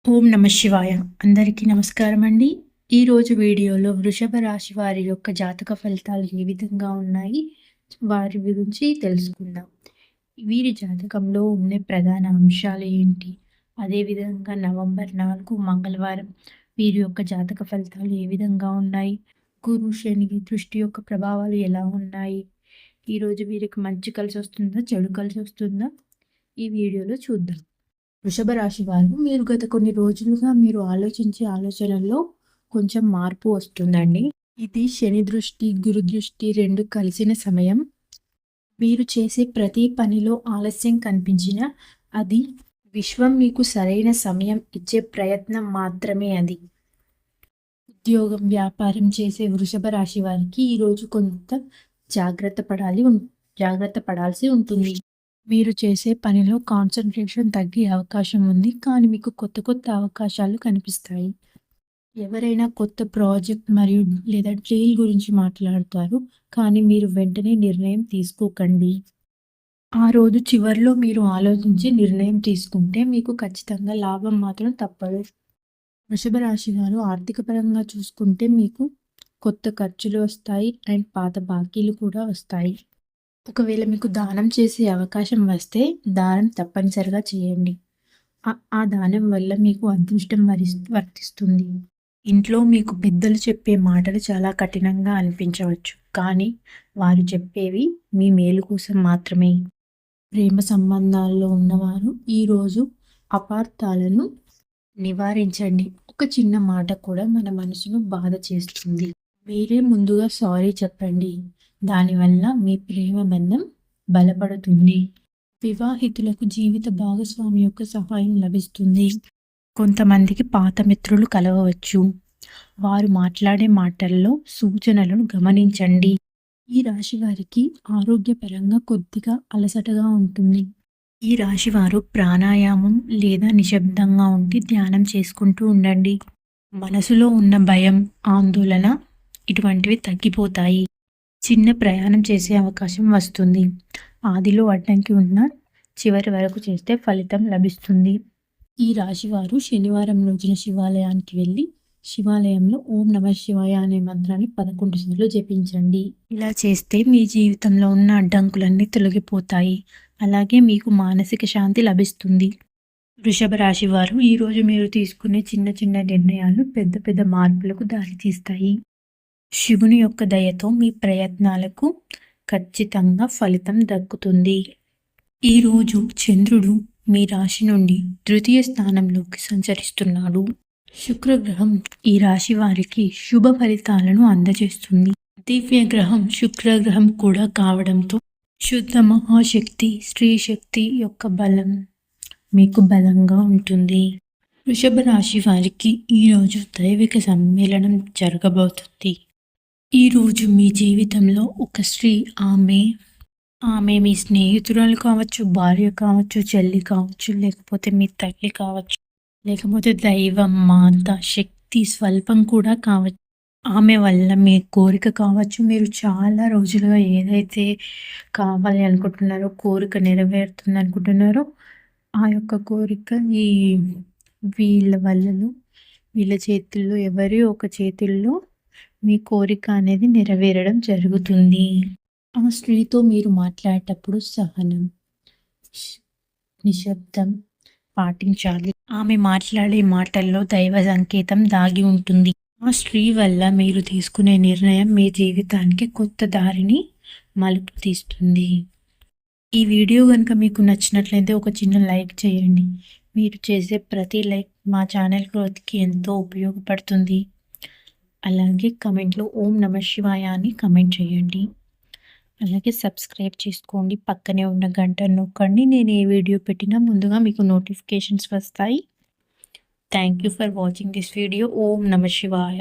ఓం నమ శివాయ. అందరికీ నమస్కారం అండి. ఈరోజు వీడియోలో వృషభ రాశి వారి యొక్క జాతక ఫలితాలు ఏ విధంగా ఉన్నాయి, వారి గురించి తెలుసుకుందాం. వీరి జాతకంలో ఉండే ప్రధాన అంశాలు ఏంటి, అదేవిధంగా నవంబర్ 4 మంగళవారం వీరి యొక్క జాతక ఫలితాలు ఏ విధంగా ఉన్నాయి, గురు శని దృష్టి యొక్క ప్రభావాలు ఎలా ఉన్నాయి, ఈరోజు వీరికి మంచి కలిసి వస్తుందా, చెడు కలిసి వస్తుందా, ఈ వీడియోలో చూద్దాం. వృషభ రాశి వారు మీరు గత కొన్ని రోజులుగా మీరు ఆలోచించే ఆలోచనల్లో కొంచెం మార్పు వస్తుందండి. ఇది శని దృష్టి, గురు దృష్టి రెండు కలిసిన సమయం. మీరు చేసే ప్రతి పనిలో ఆలస్యం కనిపించినా అది విశ్వం మీకు సరైన సమయం ఇచ్చే ప్రయత్నం మాత్రమే అది. ఉద్యోగం, వ్యాపారం చేసే వృషభ రాశి వారికి ఈరోజు కొంత జాగ్రత్త పడాల్సి ఉంటుంది. మీరు చేసే పనిలో కాన్సంట్రేషన్ తగ్గే అవకాశం ఉంది, కానీ మీకు కొత్త అవకాశాలు కనిపిస్తాయి. ఎవరైనా కొత్త ప్రాజెక్ట్ మరియు లేదా డీల్ గురించి మాట్లాడతారు, కానీ మీరు వెంటనే నిర్ణయం తీసుకోకండి. ఆ రోజు చివరిలో మీరు ఆలోచించి నిర్ణయం తీసుకుంటే మీకు ఖచ్చితంగా లాభం మాత్రం తప్పదు. వృషభ రాశి వారు ఆర్థిక పరంగా చూసుకుంటే మీకు కొత్త ఖర్చులు వస్తాయి అండ్ పాత బాకీలు కూడా వస్తాయి. ఒకవేళ మీకు దానం చేసే అవకాశం వస్తే దానం తప్పనిసరిగా చేయండి. ఆ దానం వల్ల మీకు అదృష్టం వర్తిస్తుంది. ఇంట్లో మీకు పెద్దలు చెప్పే మాటలు చాలా కఠినంగా అనిపించవచ్చు, కానీ వారు చెప్పేవి మీ మేలు కోసం మాత్రమే. ప్రేమ సంబంధాల్లో ఉన్నవారు ఈరోజు అపార్థాలను నివారించండి. ఒక చిన్న మాట కూడా మన మనసును బాధ చేస్తుంది. మీరే ముందుగా సారీ చెప్పండి. దానివల్ల మీ ప్రేమ బంధం బలపడుతుంది. వివాహితులకు జీవిత భాగస్వామి యొక్క సహాయం లభిస్తుంది. కొంతమందికి పాత మిత్రులు కలవవచ్చు. వారు మాట్లాడే మాటల్లో సూచనలను గమనించండి. ఈ రాశి వారికి ఆరోగ్యపరంగా కొద్దిగా అలసటగా ఉంటుంది. ఈ రాశి వారు ప్రాణాయామం లేదా నిశ్శబ్దంగా ఉండి ధ్యానం చేసుకుంటూ ఉండండి. మనసులో ఉన్న భయం, ఆందోళన ఇటువంటివి తగ్గిపోతాయి. చిన్న ప్రయాణం చేసే అవకాశం వస్తుంది. ఆదిలో అడ్డంకి ఉన్న చివరి వరకు చేస్తే ఫలితం లభిస్తుంది. ఈ రాశివారు శనివారం రోజున శివాలయానికి వెళ్ళి శివాలయంలో ఓం నమ శివాయ అనే మంత్రాన్ని 11 సార్లు జపించండి. ఇలా చేస్తే మీ జీవితంలో ఉన్న అడ్డంకులన్నీ తొలగిపోతాయి. అలాగే మీకు మానసిక శాంతి లభిస్తుంది. వృషభ రాశి వారు ఈరోజు మీరు తీసుకునే చిన్న నిర్ణయాలు పెద్ద మార్పులకు దారితీస్తాయి. శివుని యొక్క దయతో మీ ప్రయత్నాలకు ఖచ్చితంగా ఫలితం దక్కుతుంది. ఈరోజు చంద్రుడు మీ రాశి నుండి తృతీయ స్థానంలోకి సంచరిస్తున్నాడు. శుక్రగ్రహం ఈ రాశి వారికి శుభ ఫలితాలను అందజేస్తుంది. దివ్య గ్రహం శుక్రగ్రహం కూడా కావడంతో శుద్ధ మహాశక్తి, స్త్రీ శక్తి యొక్క బలం మీకు బలంగా ఉంటుంది. వృషభ రాశి వారికి ఈరోజు దైవిక సమ్మేళనం జరగబోతుంది. ఈరోజు మీ జీవితంలో ఒక స్త్రీ, ఆమె మీ స్నేహితురాలు కావచ్చు, భార్య కావచ్చు, చెల్లి కావచ్చు, లేకపోతే మీ తల్లి కావచ్చు, లేకపోతే దైవం, మాత, శక్తి స్వల్పం కూడా కావచ్చు. ఆమె వల్ల మీ కోరిక కావచ్చు, మీరు చాలా రోజులుగా ఏదైతే కావాలి అనుకుంటున్నారో, కోరిక నెరవేరుతుంది అనుకుంటున్నారో, ఆ యొక్క కోరిక వీళ్ళ చేతుల్లో ఎవరి ఒక చేతుల్లో మీ కోరిక అనేది నెరవేరడం జరుగుతుంది. ఆ స్త్రీతో మీరు మాట్లాడేటప్పుడు సహనం, నిశ్శబ్దం పాటించాలి. ఆమె మాట్లాడే మాటల్లో దైవ సంకేతం దాగి ఉంటుంది. ఆ స్త్రీ వల్ల మీరు తీసుకునే నిర్ణయం మీ జీవితానికి కొత్త దారిని మలుపు తీస్తుంది. ఈ వీడియో కనుక మీకు నచ్చినట్లయితే ఒక చిన్న లైక్ చేయండి. మీరు చేసే ప్రతి లైక్ మా ఛానల్ గ్రోత్కి ఎంతో ఉపయోగపడుతుంది. అలాగే కమెంట్లో ఓం నమ శివాయ అని కమెంట్ చేయండి. అలాగే సబ్స్క్రైబ్ చేసుకోండి. పక్కనే ఉన్న గంట నొక్కండి. నేను ఏ వీడియో పెట్టినా ముందుగా మీకు నోటిఫికేషన్స్ వస్తాయి. Thank you for watching this video. ఓం నమ శివాయ.